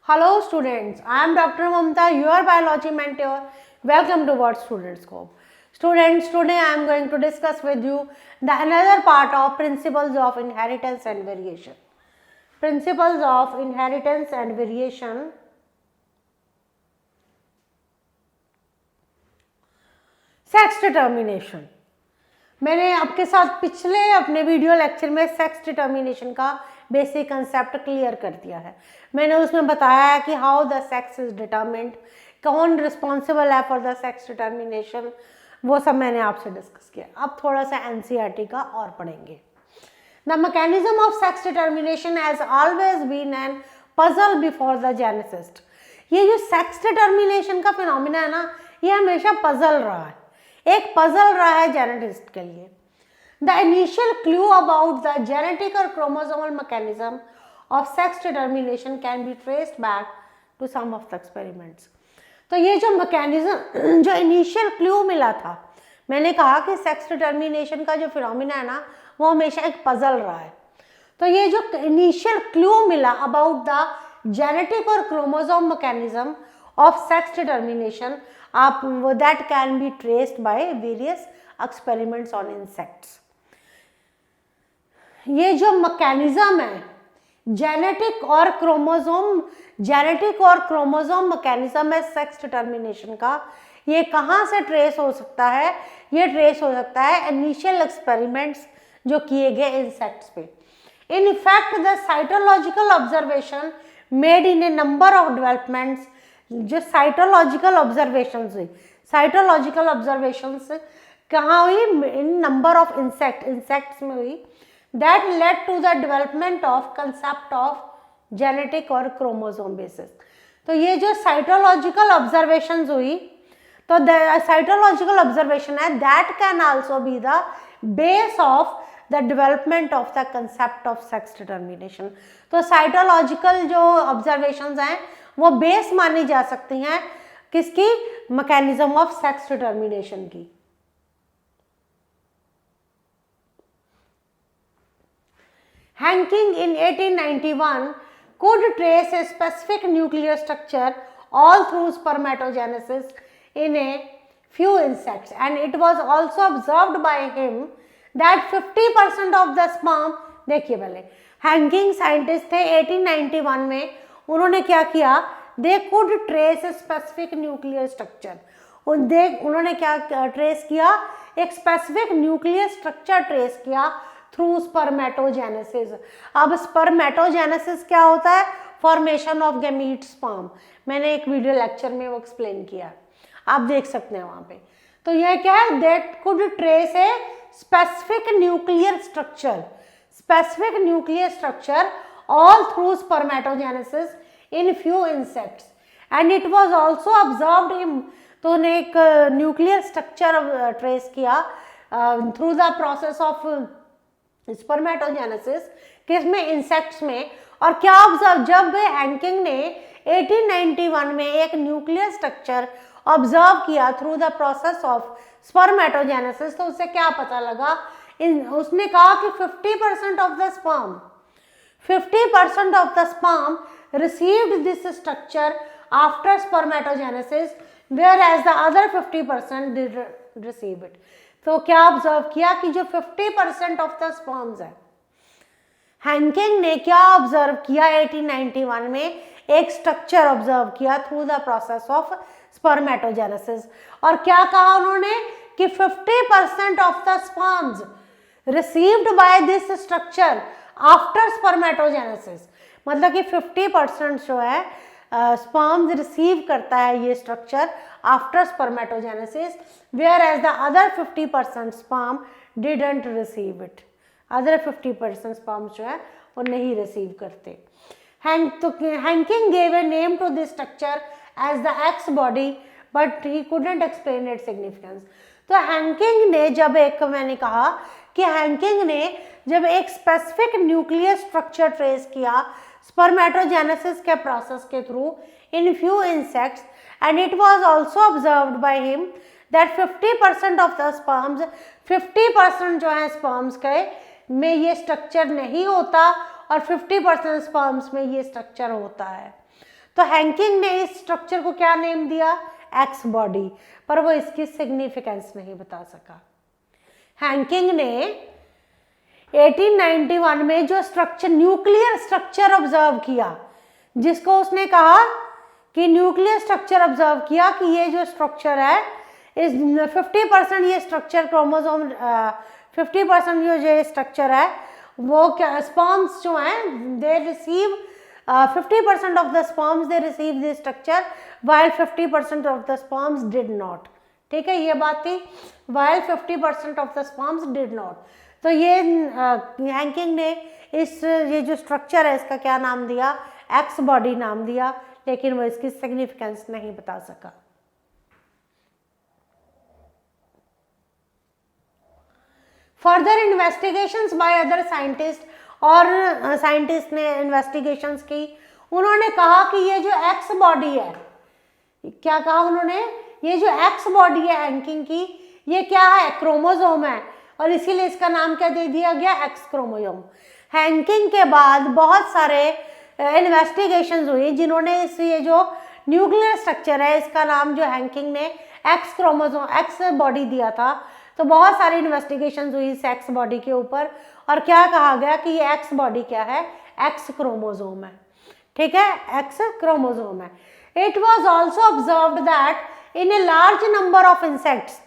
Hello students, I am Dr. Mamta, your biology mentor. Welcome to What Student Scope. Students, today I am going to discuss with you the another part of principles of inheritance and variation. Principles of inheritance and variation. Sex determination. मैंने आपके साथ पिछले अपने video lecture में sex determination का basic concept clear कर दिया है। मैंने उसमें बताया है कि how the sex is determined, कौन रिस्पॉन्सिबल है फॉर द सेक्स डिटर्मिनेशन, वो सब मैंने आपसे डिस्कस किया। अब थोड़ा सा एनसीईआरटी का और पढ़ेंगे। The mechanism of sex determination has always been an puzzle before the geneticist. ये जो सेक्स डिटर्मिनेशन का फिनोमिना है ना, ये हमेशा पजल रहा है, एक पजल रहा है जेनेटिस्ट के लिए। The initial clue about the genetic और chromosomal mechanism of sex determination can be traced back to some of the experiments. तो ये जो मैकेनिज्म, जो इनिशियल क्लू मिला था, मैंने कहा कि सेक्स डिटर्मिनेशन का जो फिनोमिना है ना, वो हमेशा एक पजल रहा है। तो ये जो इनिशियल क्लू मिला अबाउट द जेनेटिक और chromosome mechanism of sex determination, आप that can be traced by various experiments on insects। ये जो मैकेनिज्म है जेनेटिक और क्रोमोसोम मैकेनिज्म है सेक्स डिटर्मिनेशन का, ये कहाँ से ट्रेस हो सकता है? ये ट्रेस हो सकता है इनिशियल एक्सपेरिमेंट्स जो किए गए इंसेक्ट्स पे। In effect the cytological observation made in a number of developments, जो साइटोलॉजिकल ऑब्जर्वेशंस कहाँ हुई? इन नंबर ऑफ इंसेक्ट्स में हुई। That led to the development of concept of genetic और क्रोमोसोम बेसिस। तो ये जो साइटोलॉजिकल ऑब्जर्वेशंस हुई, तो साइटोलॉजिकल ऑब्जर्वेशन है that can also be the base of the development of the concept of sex determination. तो साइटोलॉजिकल जो observations हैं वो बेस मानी जा सकती हैं किसकी? मैकेनिज्म ऑफ सेक्स डिटर्मिनेशन की। Henking in 1891 could trace a specific nuclear structure all through spermatogenesis in a few insects, and it was also observed by him that 50% of the sperm, देखिए पहले Henking scientist थे 1891 में, उन्होंने क्या किया? They could trace a specific nuclear structure. उन्होंने क्या trace किया? एक स्पेसिफिक न्यूक्लियर स्ट्रक्चर ट्रेस किया थ्रू स्पर्मेटोजेनेसिस। अब स्पर्मेटोजेनेसिस क्या होता है? Formation of gamete sperm. मैंने एक वीडियो लेक्चर में वो एक्सप्लेन किया, आप देख सकते हैं वहां पे। तो यह क्या है? That could trace a specific nuclear structure all through spermatogenesis in few insects, and it was also observed in, तो उन्हें एक न्यूक्लियर स्ट्रक्चर ट्रेस किया through the process of spermatogenesis, किसमें? इंसेक्ट्स में। और क्या ऑब्जर्व, जब हैंकिंग ने 1891 में एक न्यूक्लियर स्ट्रक्चर ऑब्जर्व किया through the process of spermatogenesis, तो उससे क्या पता लगा? उसने कहा कि 50% of the sperm received this structure after spermatogenesis, whereas the other 50% did receive it। तो क्या ऑब्जर्व किया कि जो 50% ऑफ द स्पर्म्स है, हैंकिंग ने क्या ऑब्जर्व किया? 1891 में एक स्ट्रक्चर ऑब्जर्व किया through the process of spermatogenesis. और क्या कहा उन्होंने? कि 50% of the sperms received by this structure after spermatogenesis, मतलब कि 50% जो है स्पर्म्स रिसीव करता है ये structure after spermatogenesis, whereas the other 50% sperm didn't receive it. Other 50% sperms जो है वो नहीं रिसीव करते। Henking gave a name to this structure as the X body, but he couldn't explain it significance. तो Henking ने जब एक, मैंने कहा कि हैंकिंग ने जब एक स्पेसिफिक न्यूक्लियर स्ट्रक्चर ट्रेस किया स्पर्मेटोजेनेसिस के प्रोसेस के through in few insects, and it was also observed by him that 50% of the sperms, 50% जो है स्पर्म्स के में ये स्ट्रक्चर नहीं होता और 50% स्पर्म्स में ये स्ट्रक्चर होता है। तो हैंकिंग ने इस स्ट्रक्चर को क्या नेम दिया, एक्स बॉडी, पर वो इसकी सिग्निफिकेंस नहीं बता सका। हैंकिंग ने 1891 में जो स्ट्रक्चर, न्यूक्लियर स्ट्रक्चर ऑब्जर्व किया, जिसको उसने कहा कि न्यूक्लियर स्ट्रक्चर ऑब्जर्व किया कि ये जो स्ट्रक्चर है इस 50% ये स्ट्रक्चर क्रोमोसोम 50% जो स्ट्रक्चर है वो क्या, स्पर्म्स जो हैं they receive 50% of the sperms they receive this structure while 50% of the sperms did not. ठीक है, ये बात थी, while 50% of the sperms did not. तो ये हैंकिंग ने ये जो स्ट्रक्चर है इसका क्या नाम दिया, एक्स बॉडी नाम दिया, लेकिन वो इसकी सिग्निफिकेंस नहीं बता सका। Further investigations by other scientist, और साइंटिस्ट ने इन्वेस्टिगेशंस की, उन्होंने कहा कि ये जो एक्स बॉडी है, क्या कहा उन्होंने, ये जो एक्स बॉडी है हैंकिंग की, ये क्या है, क्रोमोसोम है, और इसीलिए इसका नाम क्या दे दिया गया, एक्स क्रोमोसोम। हैंकिंग के बाद बहुत सारे इन्वेस्टिगेशंस हुई जिन्होंने ये जो न्यूक्लियर स्ट्रक्चर है इसका नाम जो हैंकिंग ने एक्स क्रोमोसोम, एक्स बॉडी दिया था। तो बहुत सारी इन्वेस्टिगेशंस हुई इस एक्स बॉडी के ऊपर, और क्या कहा गया कि ये एक्स बॉडी क्या है, एक्स क्रोमोसोम है। ठीक है, एक्स क्रोमोसोम है। It was also observed that in a large number of insects,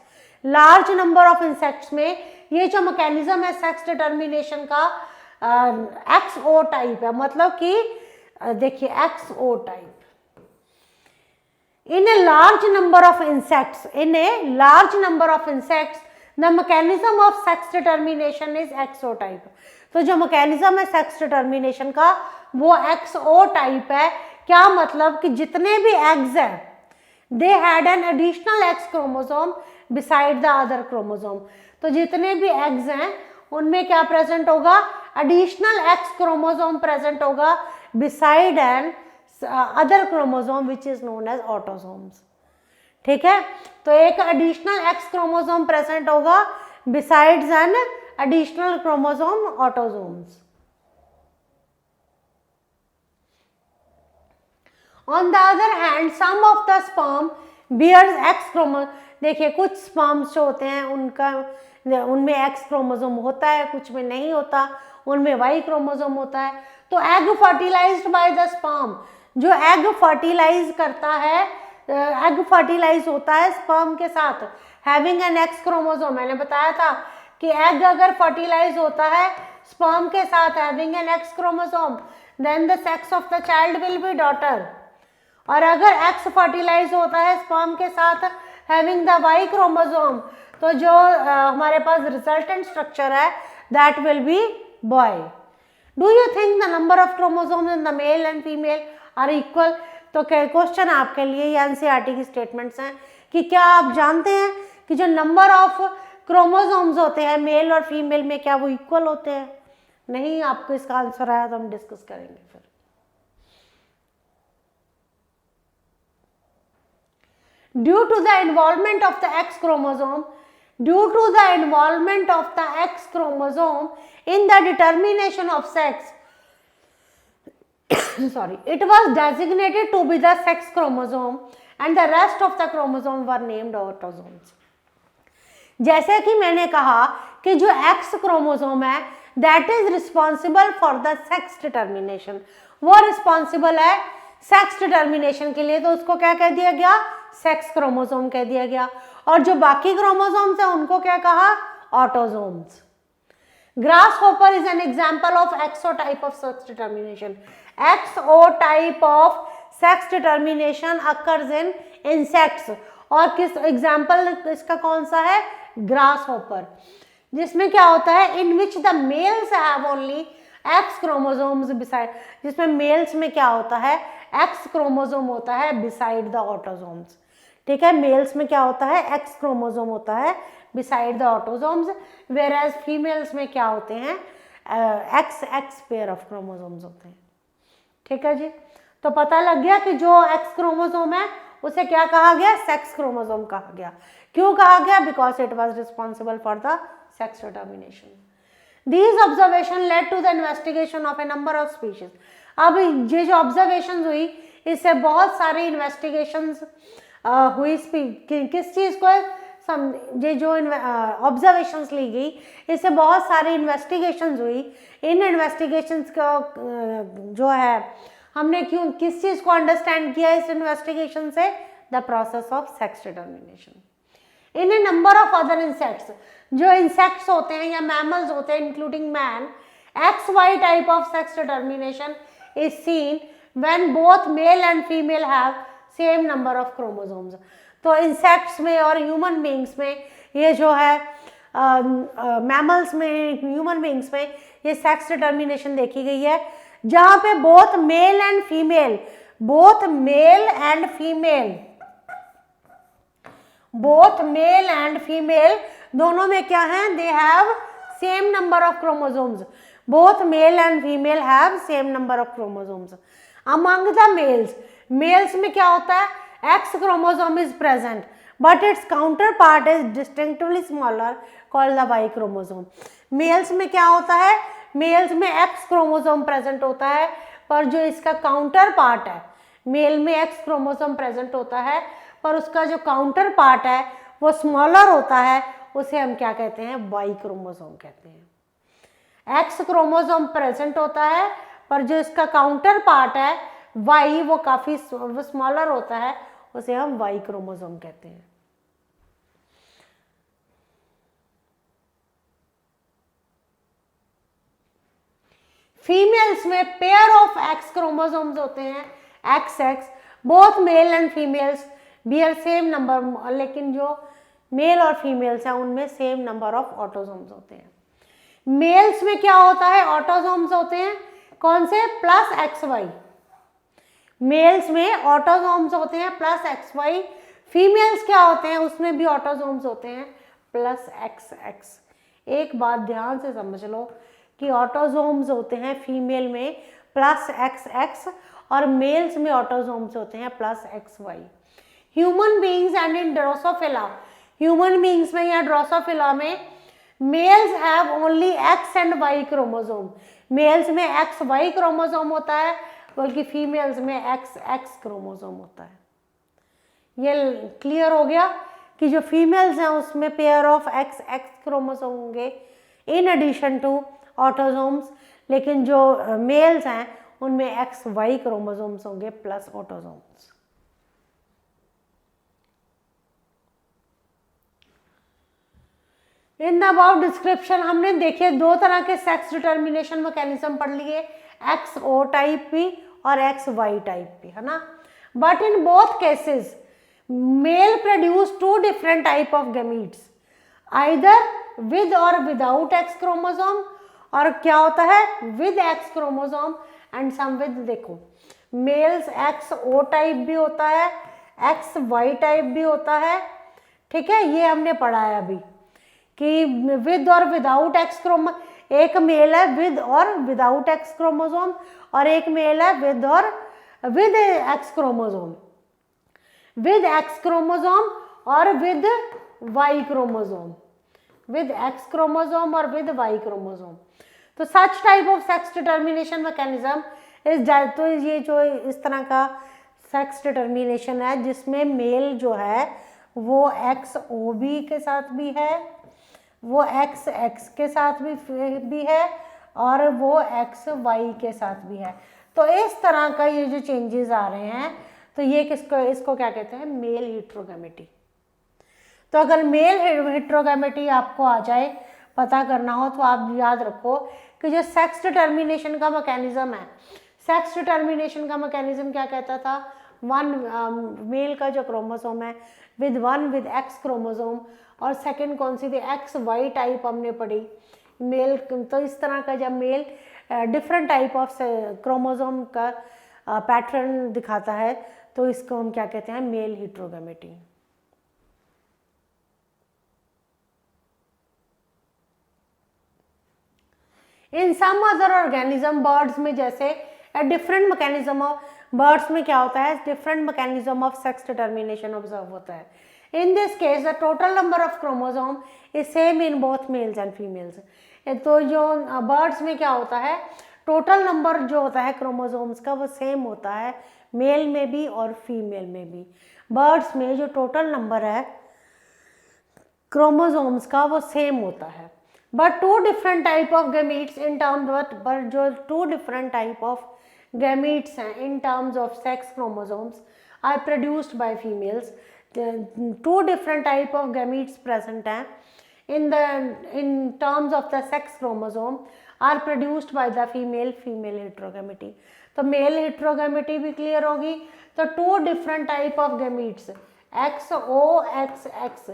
large number of insects में ये जो मैकेनिज्म है सेक्स डिटर्मिनेशन का XO टाइप है, मतलब कि देखिए XO type, in a large number of insects, in a large number of insects the mechanism of sex determination is XO type। तो जो मैकेनिज्म है सेक्स डिटर्मिनेशन का वो XO टाइप है। क्या मतलब कि जितने भी एग्स हैं they had an additional X chromosome beside the other chromosome. तो जितने भी एग्स हैं उनमें क्या प्रेजेंट होगा, एडिशनल एक्स क्रोमोसोम प्रेजेंट होगा beside an other chromosome which is known as autosomes. ठीक है, तो एक एडिशनल एक्स क्रोमोसोम प्रेजेंट होगा besides an additional chromosome autosomes. On the other hand some of the sperm bears X chromosome. देखिए कुछ sperms जो होते हैं उनमें एक्स क्रोमोसोम होता है, कुछ में नहीं होता, उनमें वाई क्रोमोसोम होता है। तो egg fertilised by the sperm, जो एग फर्टिलाइज करता है, एग फर्टिलाइज होता है स्पर्म के साथ हैविंग एन एक्स क्रोमोसोम। मैंने बताया था कि एग अगर फर्टिलाइज होता है स्पर्म के साथ having an X chromosome then the sex of the child will be daughter. और अगर एक्स फर्टिलाइज होता है स्पर्म के साथ हैविंग द वाई क्रोमोसोम, तो जो हमारे पास रिजल्टेंट स्ट्रक्चर है that will be boy. Do you think the number of chromosomes in the male and female are equal? तो क्वेश्चन आपके लिए ये एनसीईआरटी की स्टेटमेंट्स हैं कि क्या आप जानते हैं कि जो नंबर ऑफ क्रोमोसोम्स होते हैं मेल और फीमेल में क्या वो इक्वल होते हैं? नहीं, आपको इसका आंसर आया तो हम डिस्कस करेंगे फिर। Due to the involvement of the X chromosome, due to the involvement of the X chromosome in the determination of sex, sorry, it was designated to be the sex chromosome and the rest of the chromosome were named autosomes। जैसे कि मैंने कहा कि जो X chromosome है that is responsible for the sex determination, वो responsible है sex determination के लिए, तो उसको क्या कह दिया गया, सेक्स क्रोमोसोम कह दिया गया। और जो बाकी क्रोमोसोम्स हैं उनको क्या कहा, autosomes. Grasshopper is an example of XO type of sex determination. XO type of sex determination occurs in insects. और किस एग्जांपल इसका कौन सा है, ग्रासहोपर, जिसमें क्या होता है, in which the males have only X chromosomes beside, जिसमें मेल्स में क्या होता है, एक्स क्रोमोसोम होता है बिसाइड द ऑटोसोम्स। ठीक है, मेल्स में क्या होता है, एक्स क्रोमोसोम होता है beside the autosomes, whereas females में क्या होते हैं, एक्स पेयर ऑफ क्रोमोसोम्स होते हैं। ठीक है जी, तो पता लग गया कि जो एक्स क्रोमोसोम है उसे क्या कहा गया, सेक्स क्रोमोसोम कहा गया। क्यों कहा गया, because it was responsible for the sex determination. These observation led to the investigation of a number of species। अब ये जो ऑब्जर्वेशन हुई इससे बहुत सारी इन्वेस्टिगेशंस हुई, किस चीज़ को ये जो ऑब्जर्वेशंस ली गई, इससे बहुत सारी इन्वेस्टिगेशंस हुई। इन इन्वेस्टिगेशंस का जो है हमने क्यों किस चीज़ को अंडरस्टैंड किया इस इन्वेस्टिगेशन से, the process of sex determination in a number of other insects. जो इंसेक्ट्स होते हैं या मैमल्स होते हैं including man, XY type of sex determination is seen when both male and female have same number of chromosomes. तो insects में और human beings में ये जो है मैमल्स में, ह्यूमन बींग्स में ये सेक्स डिटर्मिनेशन देखी गई है, जहां पे both male and female, both male and female दोनों में क्या है, they have same number of chromosomes. Both male and female have same number of chromosomes. Among the mails में क्या होता है, X chromosome is present but its counterpart is distinctly smaller called the Y chromosome। Males में क्या होता है, mails में X chromosome present होता है, पर जो इसका काउंटर पार्ट है, मेल में X क्रोमोसोम प्रेजेंट होता है पर उसका जो काउंटर पार्ट है वो स्मॉलर होता है, उसे हम क्या कहते हैं, Y क्रोमोसोम कहते हैं। X क्रोमोसोम प्रेजेंट होता है पर जो इसका काउंटर पार्ट है Y, वो काफी स्मॉलर होता है, उसे हम Y क्रोमोसोम कहते हैं। फीमेल्स में पेयर ऑफ X क्रोमोसोम्स होते हैं, XX। Both male and females bear same number, लेकिन जो मेल और फीमेल्स हैं उनमें सेम नंबर ऑफ ऑटोसोम्स होते हैं। मेल्स में क्या होता है, ऑटोसोम्स होते हैं कौन से, +XY। मेल्स में ऑटोसोम्स होते हैं +XY। फीमेल्स क्या होते हैं, उसमें भी ऑटोसोम्स होते हैं +XX। एक बात ध्यान से समझ लो कि ऑटोसोम्स होते हैं फीमेल में +XX और मेल्स में ऑटोसोम्स होते हैं +XY। Human beings and in drosophila, human beings में या ड्रोसोफिला में males have only X and Y chromosome. Males में XY क्रोमोसोम होता है, बल्कि फीमेल्स में XX क्रोमोसोम होता है। ये क्लियर हो गया कि जो फीमेल्स हैं उसमें पेयर ऑफ XX क्रोमोसोम होंगे इन एडिशन टू ऑटोसोम्स, लेकिन जो मेल्स हैं उनमें XY क्रोमोसोम्स होंगे plus autosomes. In the about description हमने देखिए दो तरह के सेक्स डिटर्मिनेशन मैकेनिज्म पढ़ लिए, XO टाइप भी और XY टाइप भी, है ना। But in both cases male produce two different type of gametes, either with और विदाउट X क्रोमोसोम, और क्या होता है with X chromosome and some with. देखो मेल्स XO टाइप भी होता है, XY टाइप भी होता है, ठीक है, ये हमने पढ़ा है अभी कि विद और विदाउट X क्रोमोसोम, एक मेल है विद और विदाउट X क्रोमोसोम और एक मेल है विद और with X chromosome, with X chromosome और with Y chromosome, with X chromosome और विद Y क्रोमोसोम। तो such type of sex determination mechanism is, तो ये जो इस तरह का सेक्स डिटर्मिनेशन है जिसमें मेल जो है वो XOB के साथ भी है, वो XX के साथ भी है और वो XY के साथ भी है। तो इस तरह का ये जो चेंजेस आ रहे हैं, तो ये इसको क्या कहते हैं, मेल हिट्रोगैमेटी। तो अगर मेल हिट्रोगैमेटी आपको आ जाए, पता करना हो, तो आप याद रखो कि जो सेक्स डिटर्मिनेशन का मैकेनिज्म है, सेक्स डिटर्मिनेशन का मैकेनिज्म क्या कहता था, मेल का जो क्रोमोसोम है विद X क्रोमोसोम, और सेकंड कौन सी थी, XY टाइप हमने पढ़ी मेल। तो इस तरह का जब male different type of chromosome का पैटर्न दिखाता है, तो इसको हम क्या कहते हैं, male heterogamety. In some other organism, birds में जैसे डिफरेंट मैकेनिज्म ऑफ, बर्ड्स में क्या होता है, different mechanism of sex determination observe होता है। In this case the total number of chromosome is same in both mails and females. तो जो बर्ड्स में क्या होता है, टोटल नंबर जो होता है क्रोमोसोम्स का वो सेम होता है मेल में भी और फीमेल में भी। बर्ड्स में जो टोटल नंबर है क्रोमोसोम्स का वो सेम होता है, but two different type of gametes in terms but जो two different type of gametes हैं in terms of sex chromosomes are produced by females. Two different type of gametes present हैं in terms of the sex chromosome are produced by the female heterogamy। तो male heterogamy भी clear होगी। तो two different type of gametes XOXX,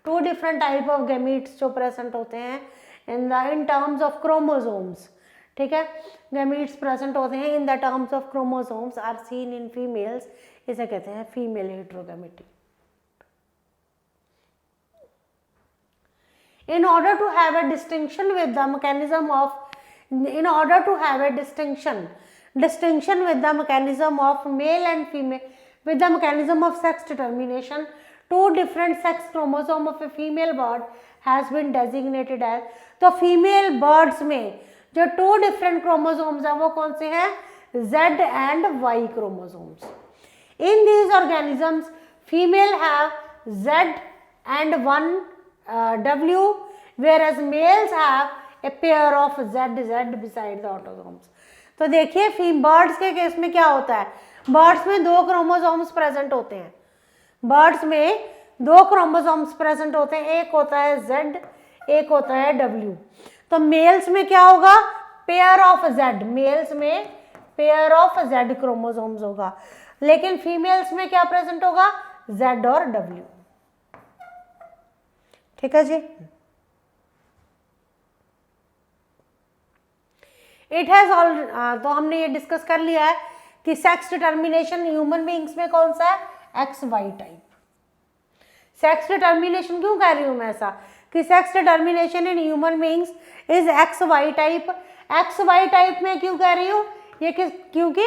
two different type of gametes जो present होते हैं in terms of chromosomes, ठीक है, gametes present होते हैं in the terms of chromosomes are seen in females, इसे कहते हैं female heterogamety. In order to have a distinction with the mechanism of male and female, with the mechanism of sex determination, two different sex chromosome of a female bird has been designated as। तो female birds में जो two different chromosomes हैं वो कौन से हैं? Z and Y chromosomes। In these organisms, female have Z and one W, whereas males have a pair of ZZ beside the autosomes। तो देखिए बर्ड्स के केस में क्या होता है, बर्ड्स में दो क्रोमोसोम्स प्रेजेंट होते हैं, बर्ड्स में दो क्रोमोसोम्स प्रेजेंट होते हैं, एक होता है Z, एक होता है W। तो मेल्स में क्या होगा? पेयर ऑफ Z, मेल्स में पेयर ऑफ Z क्रोमोसोम्स होगा, लेकिन फीमेल्स में क्या प्रेजेंट होगा? Z और W। ठीक है जी। इट हैज ऑल, तो हमने ये डिस्कस कर लिया है कि सेक्स डिटर्मिनेशन ह्यूमन बीइंग्स में कौन सा है? XY type. सेक्स डिटर्मिनेशन क्यों कह रही हूं मैं ऐसा कि sex determination in human beings is XY type. XY type में क्यों कह रही हूँ ये? क्योंकि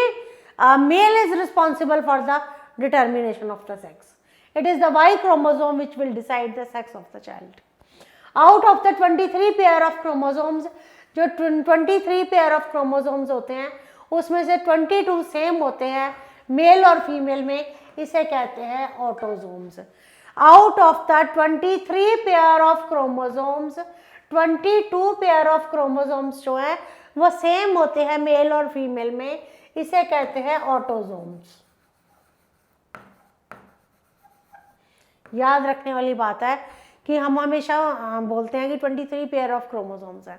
male is responsible for the determination of the sex. It is the Y chromosome which will decide the sex of the child. Out of the 23 pair of chromosomes, जो 23 pair of chromosomes होते हैं उसमें से 22 same होते हैं mail और female में, इसे कहते हैं autosomes. Out of the 23 pair of chromosomes, 22 pair of chromosomes जो है वो सेम होते हैं मेल और फीमेल में, इसे कहते हैं ऑटोसोम्स। याद रखने वाली बात है कि हम हमेशा बोलते हैं कि 23 पेयर ऑफ क्रोमोसोम्स है,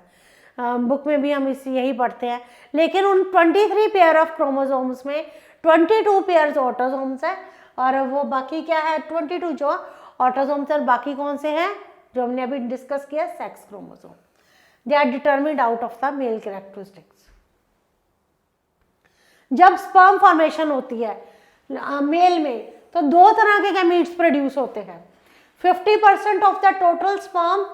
बुक में भी हम यही पढ़ते हैं, लेकिन उन 23 पेयर ऑफ क्रोमोसोम्स में 22 पेयर्स ऑटोसोम्स है और वो बाकी क्या है? 22 जो ऑटोसोम्स और बाकी कौन से हैं जो हमने अभी डिस्कस किया? Sex chromosome. They are determined out of the male characteristics. जब स्पर्म फॉर्मेशन होती है मेल में तो दो तरह के गैमीट्स प्रोड्यूस होते हैं। 50% of the total sperm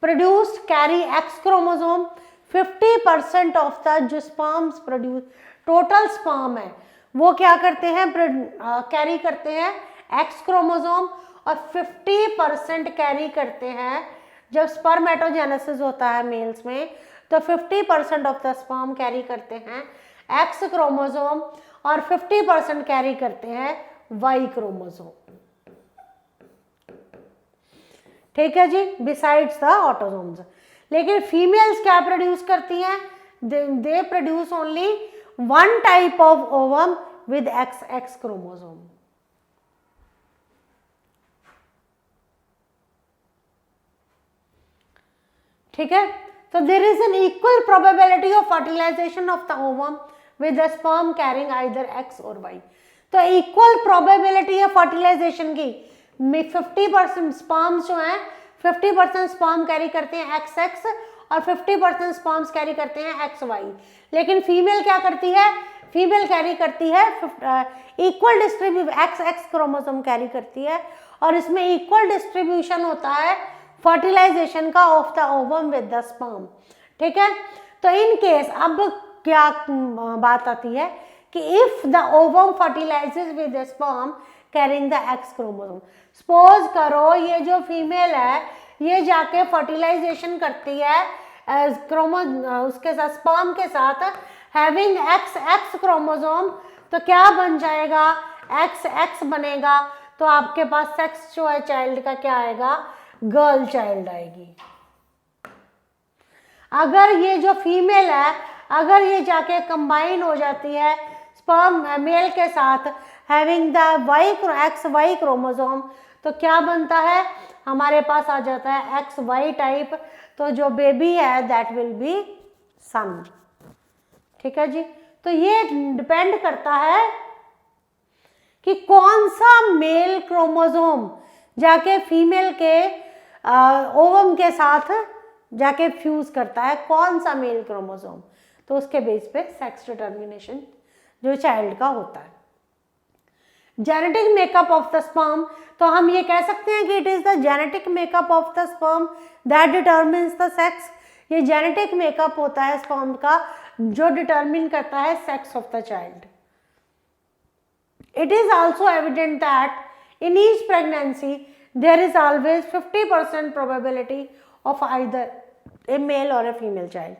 produced carry X chromosome, 50% of the जो स्पर्म्स प्रोड्यूस टोटल स्पर्म है वो क्या करते हैं? कैरी करते हैं X क्रोमोसोम, और 50% कैरी करते हैं जब स्पर्मेटोजेनेसिस होता है मेल्स में, तो 50% ऑफ द स्पर्म कैरी करते हैं X क्रोमोसोम और 50% कैरी करते हैं Y क्रोमोसोम। ठीक है जी, बिसाइड्स द ऑटोसोम्स। लेकिन फीमेल्स क्या प्रोड्यूस करती हैं? They produce only one type of ovum with XX chromosome. ठीक है, तो there is an equal probability of fertilization of the ovum with the sperm carrying either X और Y। तो equal probability है fertilization की। 50% sperms जो हैं 50% sperm carry करते हैं XX और 50% स्पर्म्स कैरी करते हैं XY। लेकिन फीमेल क्या करती है? फीमेल कैरी करती है इक्वल XX क्रोमोसोम कैरी करती है, और इसमें इक्वल डिस्ट्रीब्यूशन होता है फर्टिलाइजेशन का of the ovum with the sperm. ठीक है, तो इन केस अब क्या बात आती है कि if the ovum fertilizes with the sperm carrying the X chromosome. Suppose करो ये जो फीमेल है ये जाके फर्टिलाइजेशन करती है उसके साथ स्पर्म के साथ हैविंग XX क्रोमोसोम तो क्या बन जाएगा, एक्स एक्स बनेगा, तो आपके पास सेक्स जो है चाइल्ड का क्या आएगा, गर्ल चाइल्ड आएगी। अगर ये जो फीमेल है, अगर ये जाके कंबाइन हो जाती है स्पर्म मेल के साथ having the Y X Y chromosome, तो क्या बनता है, हमारे पास आ जाता है एक्स वाई टाइप, तो जो बेबी है दैट विल बी सन। ठीक है जी। तो ये डिपेंड करता है कि कौन सा मेल क्रोमोसोम जाके फीमेल के ओवम के साथ जाके फ्यूज करता है, कौन सा मेल क्रोमोसोम, तो उसके बेस पे सेक्स डिटर्मिनेशन जो चाइल्ड का होता है। Genetic makeup of the sperm, तो हम ये कह सकते हैं कि it is the genetic makeup of the sperm that determines the sex. ये जेनेटिक मेकअप होता है स्पर्म का जो डिटर्मिन करता है sex of the child. It is also evident that in each pregnancy there is always 50% probability of either a male or a female child.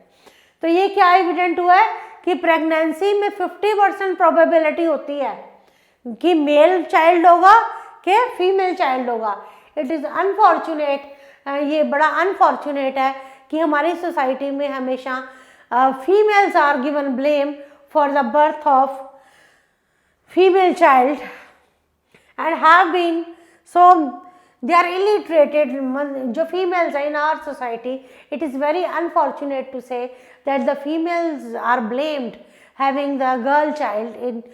तो ये क्या एविडेंट हुआ है कि प्रेगनेंसी में 50% प्रोबेबिलिटी होती है कि मेल चाइल्ड होगा कि फीमेल चाइल्ड होगा। इट इज़ अनफॉर्चुनेट, ये बड़ा अनफॉर्चुनेट है कि हमारी सोसाइटी में हमेशा females are given blame for the birth of female child and have been, so they are illiterated जो females in our society. It is very unfortunate to say that the females are blamed having the girl child in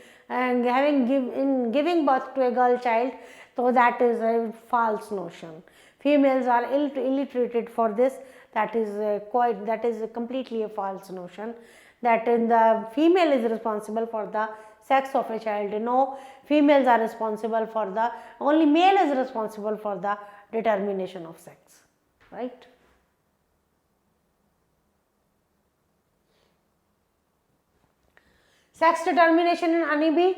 giving birth to a girl child, so that is a false notion. Females are illiterated for this, that is completely a false notion, that the female is responsible for the sex of a child. No, females are responsible for the, only male is responsible for the determination of sex, right? Sex determination in honeybee.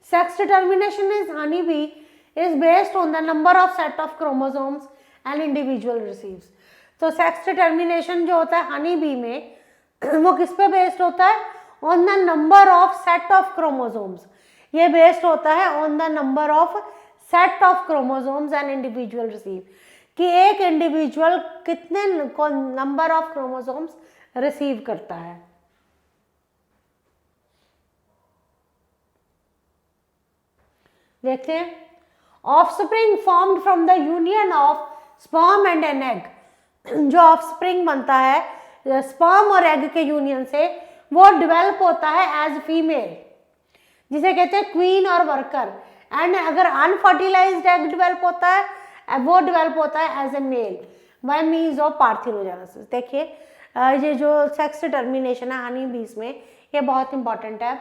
Sex determination in honeybee is based on the number of set of chromosomes an individual receives. तो sex determination जो होता है honeybee में वो किस पे based होता है, on the number of set of chromosomes. ये based होता है on the number of set of chromosomes an individual receive, कि एक individual कितने number of chromosomes receive करता है। देखते हैं, offspring formed from the union of sperm and an egg, जो offspring बनता है sperm और egg के union से, वो डेवलप होता है एज फीमेल, जिसे कहते हैं क्वीन और वर्कर। एंड अगर अनफर्टिलाइज्ड एग डेवलप होता है, वो डेवलप होता है as a male by means of parthenogenesis. देखिए ये जो सेक्स डिटर्मिनेशन है हनी बीज में, ये बहुत इंपॉर्टेंट है।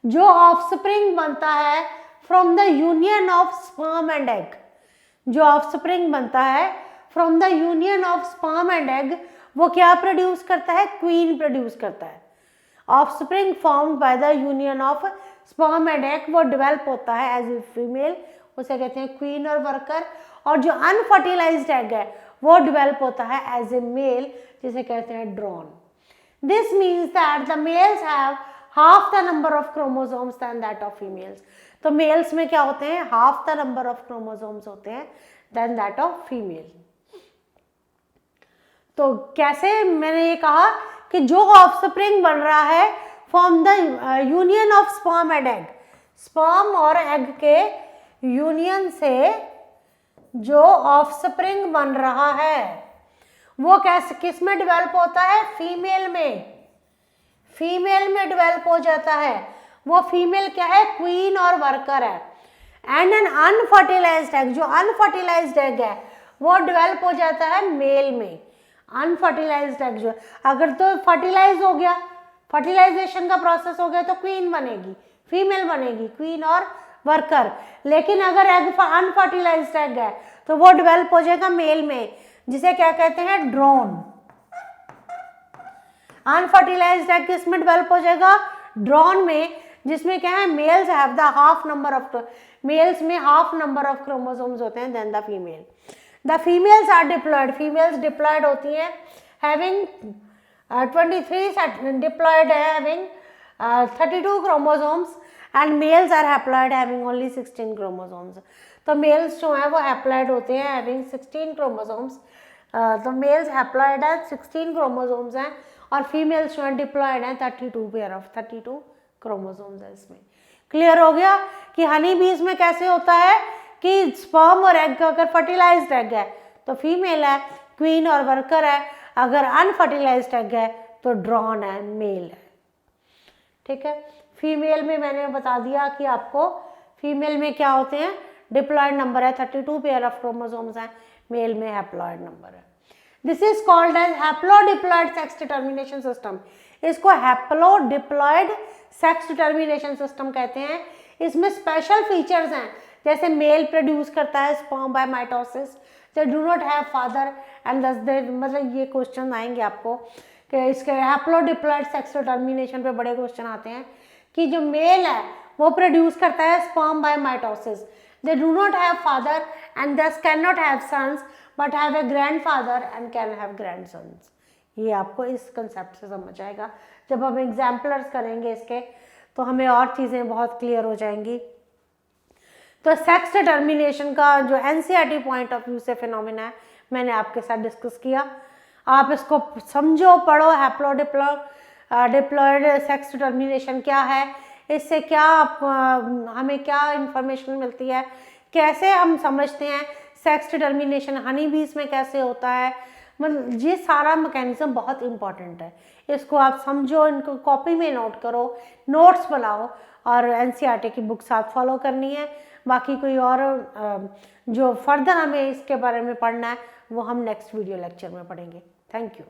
जो ऑफस्प्रिंग बनता है from the union of sperm and egg, जो ऑफस्प्रिंग बनता है from the union of sperm and egg, वो क्या प्रोड्यूस करता है, क्वीन प्रोड्यूस करता है। Offspring formed by the union of sperm and egg, वो डेवलप होता है एज ए फीमेल, उसे कहते हैं क्वीन और वर्कर। और जो अनफर्टिलाइज्ड एग है वो डेवलप होता है एज ए मेल, जिसे कहते हैं drone. This means that the males have half the number of chromosomes than that of females. तो मेल्स में क्या होते हैं, half the number of chromosomes होते हैं देन दैट ऑफ फीमेल। तो कैसे, मैंने ये कहा कि जो ऑफस्प्रिंग बन रहा है from the union of sperm and egg, sperm और एग के यूनियन से जो ऑफस्प्रिंग बन रहा है वो कैसे, किस में डेवलप होता है, फीमेल में, फीमेल में डेवलप हो जाता है। वो फीमेल क्या है, क्वीन और वर्कर है। एंड एन अनफर्टिलाइज्ड एग, जो अनफर्टिलाइज्ड एग है वो डेवलप हो जाता है मेल में। अनफर्टिलाइज्ड एग जो, अगर तो फर्टिलाइज हो गया, फर्टिलाइजेशन का प्रोसेस हो गया, तो क्वीन बनेगी, फीमेल बनेगी, क्वीन और वर्कर। लेकिन अगर एग अनफर्टिलाइज्ड एग है तो वो डेवलप हो जाएगा मेल में, जिसे क्या कहते हैं, ड्रोन। अनफर्टिलाइज्ड एग किस में डेवलप हो जाएगा, ड्रोन में, जिसमें क्या है, males have the half number of, males में हाफ नंबर ऑफ क्रोमोसोम्स होते हैं than the female. The females are diploid, females diploid होती हैं हैविंग 23 डिप्लॉयड है, having 32 chromosomes and males are haploid having only 16 chromosomes. तो males जो हैं वो हैप्लॉइड होते हैं हैविंग 16 क्रोमोसोम्स। तो मेल्स हैप्लॉइड है 16 क्रोमोसोम्स हैं और फीमेल्स जो हैं डिप्लॉइड हैं 32 पेयर ऑफ 32 क्रोमोसोम्स है इसमें। क्लियर हो गया कि हनी बीज में कैसे होता है कि स्पर्म और एग अगर फर्टिलाइज्ड एग है तो फीमेल है, क्वीन और वर्कर है, अगर अनफर्टिलाइज्ड एग है तो ड्रॉन है, मेल है। ठीक है, फीमेल में मैंने बता दिया कि आपको फीमेल में क्या होते हैं, डिप्लॉयड नंबर है 32 पेयर ऑफ क्रोमोसोम्स हैं, मेल में हैप्लॉयड नंबर है। This is called as haplodiploid sex determination system. इसको हैप्लोडिप्लॉयड सेक्स डिटर्मिनेशन सिस्टम कहते हैं। इसमें स्पेशल फीचर्स हैं, जैसे मेल प्रोड्यूस करता है sperm by mitosis, they do not have father and दस दे, मतलब ये क्वेश्चन आएंगे आपको कि इसके हैप्लोडिप्लॉयड सेक्स डिटर्मिनेशन पे बड़े क्वेश्चन आते हैं कि जो मेल है वो प्रोड्यूस करता है sperm by mitosis, they do not have father and thus can not have sons but have a grandfather and can have grandsons. ये आपको इस कंसेप्ट से समझ आएगा। जब हम एग्जाम्पलर्स करेंगे इसके तो हमें और चीज़ें बहुत क्लियर हो जाएंगी। तो सेक्स डिटर्मिनेशन का जो एनसीईआरटी पॉइंट ऑफ व्यू से फिनोमेना है मैंने आपके साथ डिस्कस किया। आप इसको समझो, पढ़ो, डिप्लॉयड सेक्स डिटर्मिनेशन क्या है, इससे क्या हमें क्या इंफॉर्मेशन मिलती है, कैसे हम समझते हैं सेक्स डिटर्मिनेशन हनी बीज में कैसे होता है, मतलब ये सारा मैकेनिज्म बहुत इंपॉर्टेंट है। इसको आप समझो, इनको कॉपी में नोट करो, नोट्स बनाओ और एनसीईआरटी की बुक साथ फॉलो करनी है। बाकी कोई और जो फर्दर हमें इसके बारे में पढ़ना है वो हम नेक्स्ट वीडियो लेक्चर में पढ़ेंगे। Thank you.